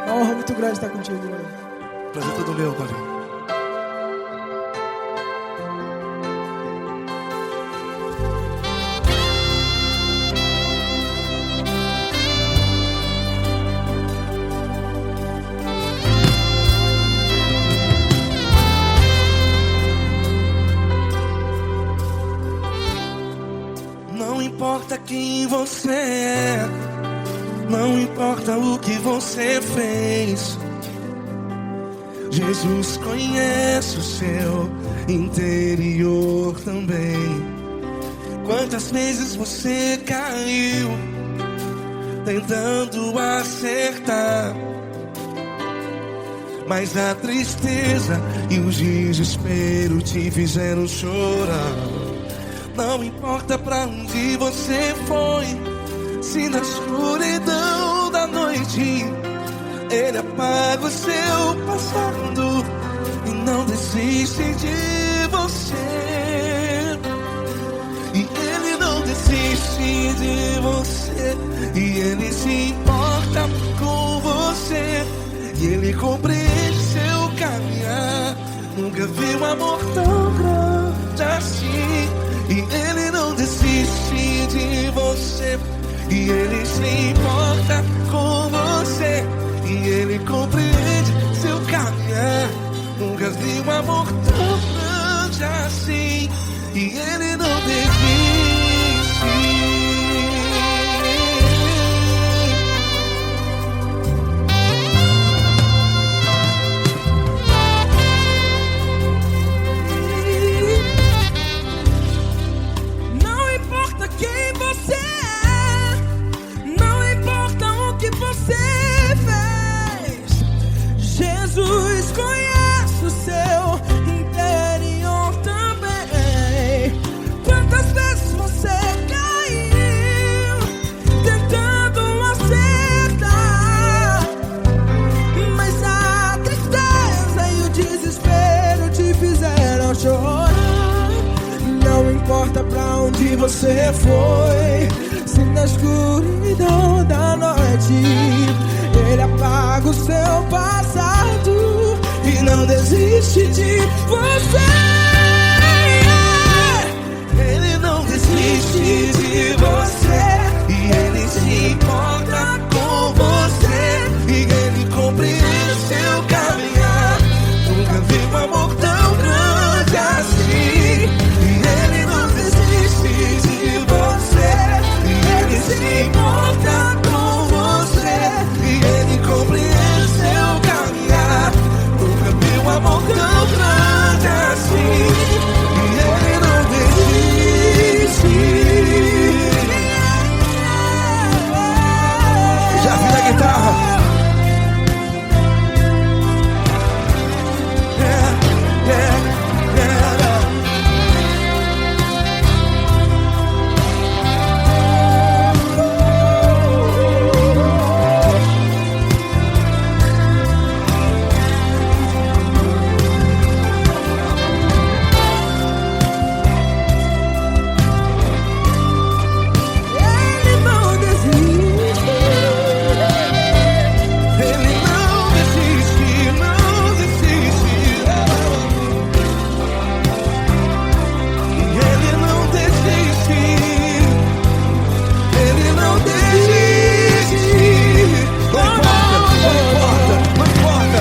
É uma honra muito grande estar contigo, mano. Prazer todo meu, Paulinho. Não importa quem você é, não importa o que você fez, Jesus conhece o seu interior também. Quantas vezes você caiu tentando acertar, mas a tristeza e o desespero te fizeram chorar. Não importa pra onde você foi, se na escuridão da noite Ele apaga o seu passado e não desiste de você. E Ele não desiste de você, e Ele se importa com você, e Ele compreende seu caminhar. Nunca vi um amor tão grande assim. E Ele não desiste de você, e Ele se importa com você, e Ele compreende seu caminhar. Nunca vi um amor tão grande assim. E Ele não desiste. Não importa quem você é, não importa o que você fez, Jesus conhece o seu interior também. Quantas vezes você caiu tentando acertar, mas a tristeza e o desespero te fizeram chorar. Não importa pra onde você foi, se na escuridão da noite Ele apaga o seu passado e não desiste de você. Ele não desiste de você, e Ele se importa com você, e Ele compreende seu caminhar. Nunca vi um amor tão grande assim. E Ele não desiste de você, e Ele se importa com você, e Ele compreende seu caminhar. Nunca vi um amor tão grande assim. E Ele não desiste. Já vi na guitarra. Ele não desiste. Ele não desiste, não desiste. E Ele não desiste. Ele não desiste. Não importa, não importa.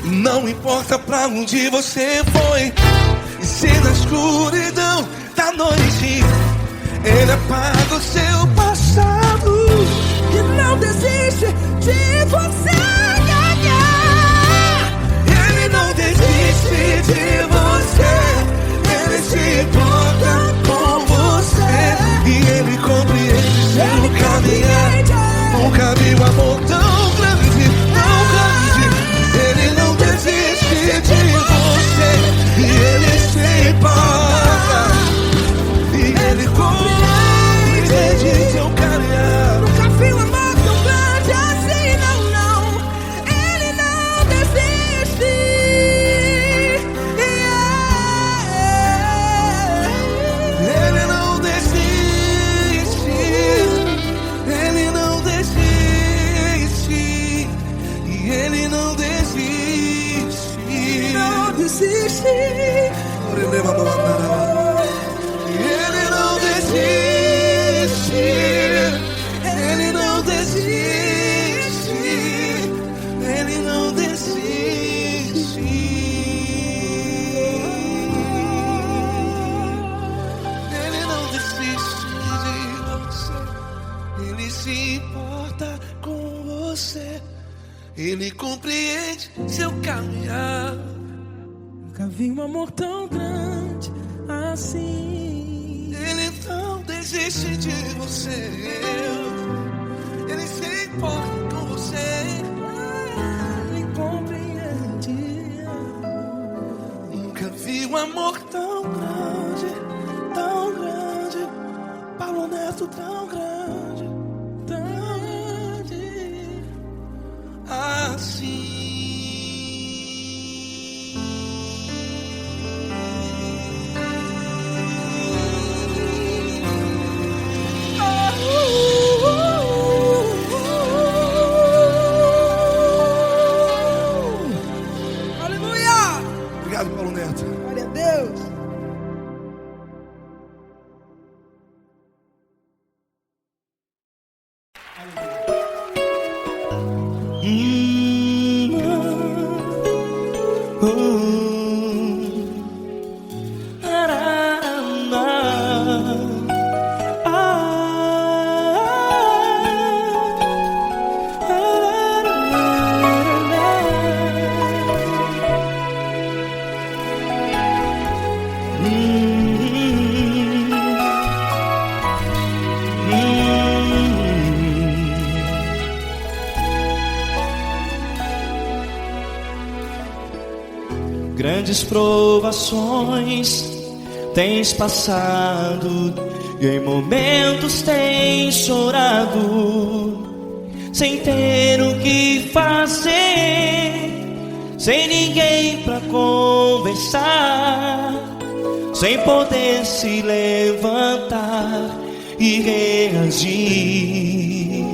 Não importa pra onde você foi, e se na escuridão da noite Ele apaga o seu passado E não desiste de você ganhar. Ele não desiste de você, Ele se importa com você, e Ele compreende seu caminhar. Nunca vi um amor tão grande, tão grande. Ele não desiste de você, e Ele se importa, e Ele compreende seu caminhar. Nunca vi um amor tão grande assim, não, não. Ele não desiste. Ele não desiste, Ele não desiste, e Ele não desiste. Não desiste. Ele não desiste, Ele não desiste, Ele não desiste. Ele não desiste de você, Ele se importa com você, Ele compreende seu caminhar. Nunca vi um amor tão grande assim. Ele não desiste de você. Ele se importa com você. Ele compreende. Nunca vi um amor tão grande, Paulo Neto tão grande, assim. Aleluia! Obrigado, Paulo Neto. Glória a Deus. Grandes provações tens passado e em momentos tens chorado, sem ter o que fazer, sem ninguém pra conversar, sem poder se levantar e reagir.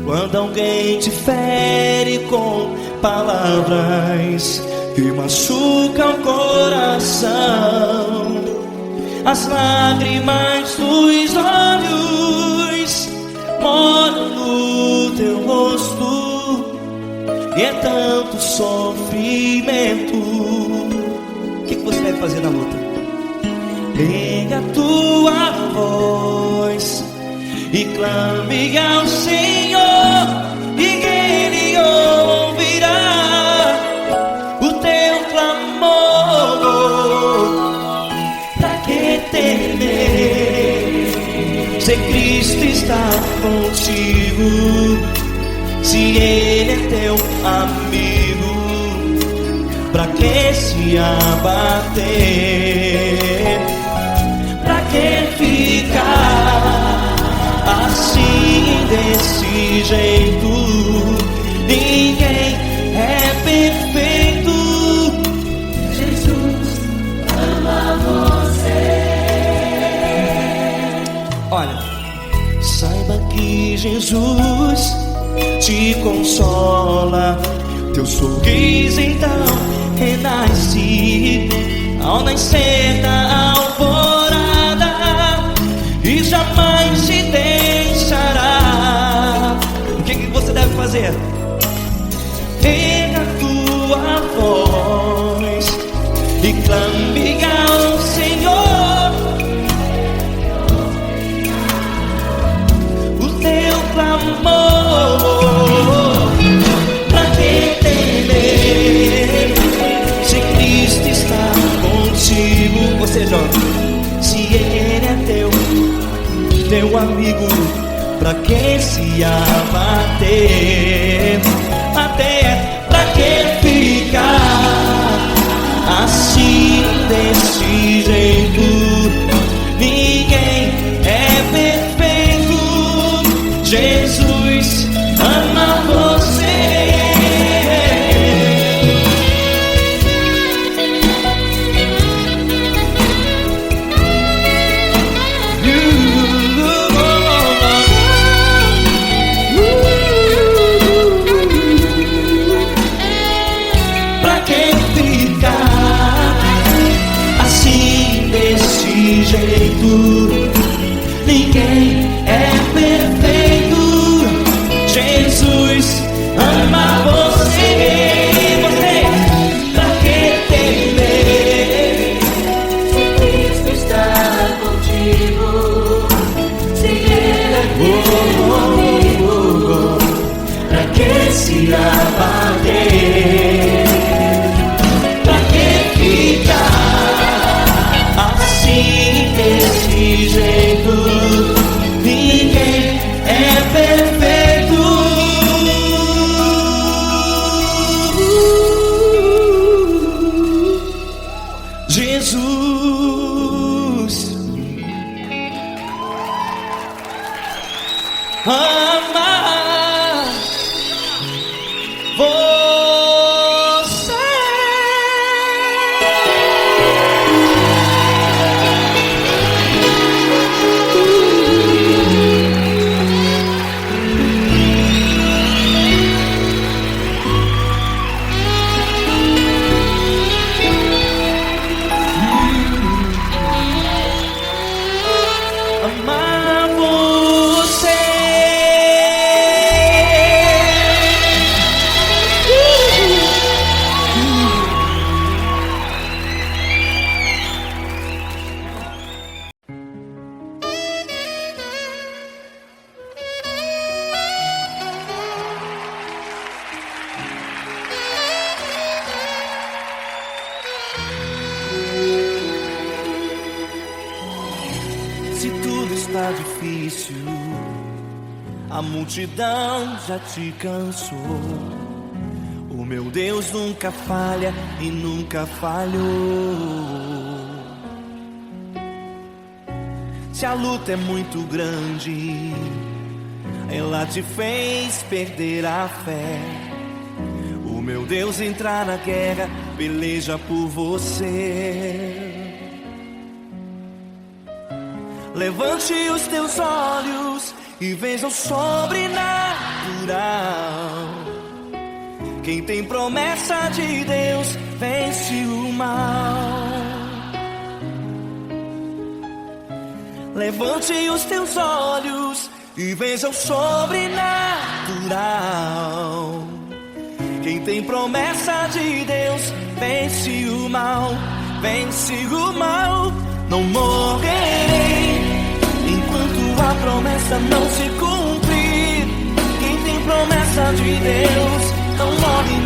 Quando alguém te fere com palavras que machucam o coração, as lágrimas dos olhos molham no teu rosto, e é tanto sofrimento. O que você deve fazer na luta? Pega a tua voz e clame ao Senhor, e Ele ouvirá o teu clamor. Pra que temer, se Cristo está contigo, se Ele é teu amigo? Pra que se abater? Pra que ficar assim, desse jeito? Ninguém é perfeito. Jesus ama você. Olha, saiba que Jesus te consola, teu sorriso então renasce ao nascer da alvorada, e jamais te deixará. O que você deve fazer? Pega a tua voz e clame ao Senhor, o teu clamor. Pra que temer, se Cristo está contigo? Ou seja, se Ele é teu amigo, pra que se abater? Até pra que ficar assim, desse jeito? Ninguém é perfeito. Jesus ama você. Jeito, ninguém é perfeito. Jesus ama você. Pra que temer, se Cristo está contigo, se Ele é teu amigo? Pra que se abater? Pra que Se tudo está difícil, a multidão já te cansou. O meu Deus nunca falha e nunca falhou. Se a luta é muito grande, ela te fez perder a fé. O meu Deus entrar na guerra, peleja por você. Levante os teus olhos e veja o sobrenatural. Quem tem promessa de Deus vence o mal. Levante os teus olhos e veja o sobrenatural. Quem tem promessa de Deus vence o mal, vence o mal. Não morrerei enquanto a promessa não se cumprir. Quem tem promessa de Deus não morre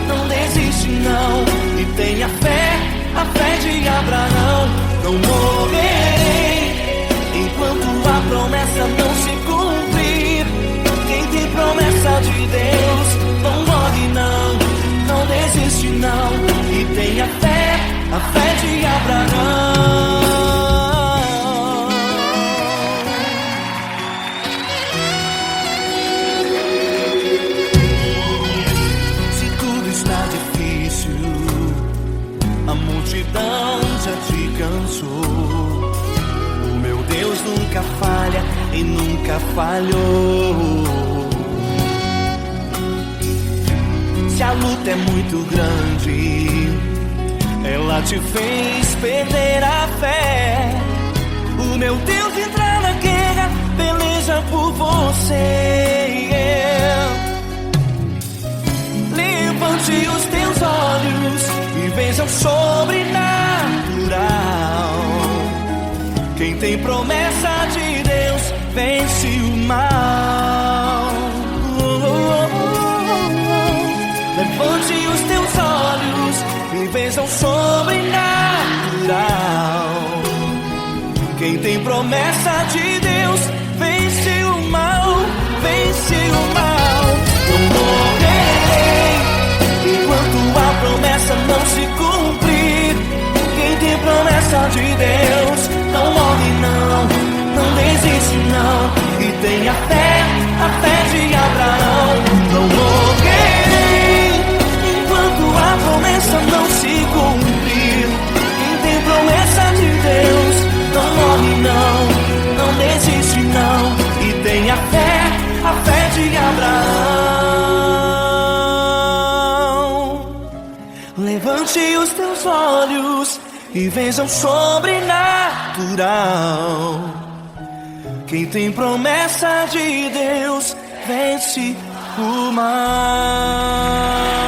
não desiste não. E tenha fé, a fé de Abraão. Não morrerei enquanto a promessa não se cumprir. Quem tem promessa de Deus não morre não desiste não. E tenha fé, a fé de Abraão. Se tudo está difícil, a multidão já te cansou. O meu Deus nunca falha e nunca falhou. Se a luta é muito grande, ela te fez perder a fé. O meu Deus entra na guerra, peleja por você. Levante os teus olhos e veja o sobrenatural. Quem tem promessa de Deus vence o mal. Levante os teus olhos e veja o sobrenatural. Quem tem promessa de Deus vence o mal, vence o mal. Não morrerei enquanto a promessa não se cumprir. Quem tem promessa de Deus não morre não desiste não. E tenha fé, a fé de Abraão. Não morrerei enquanto a promessa não se cumprir. Quem tem promessa de Deus não morre não desiste não. E tenha fé, a fé de Abraão. Levante os teus olhos e veja o sobrenatural. Quem tem promessa de Deus vence o mal.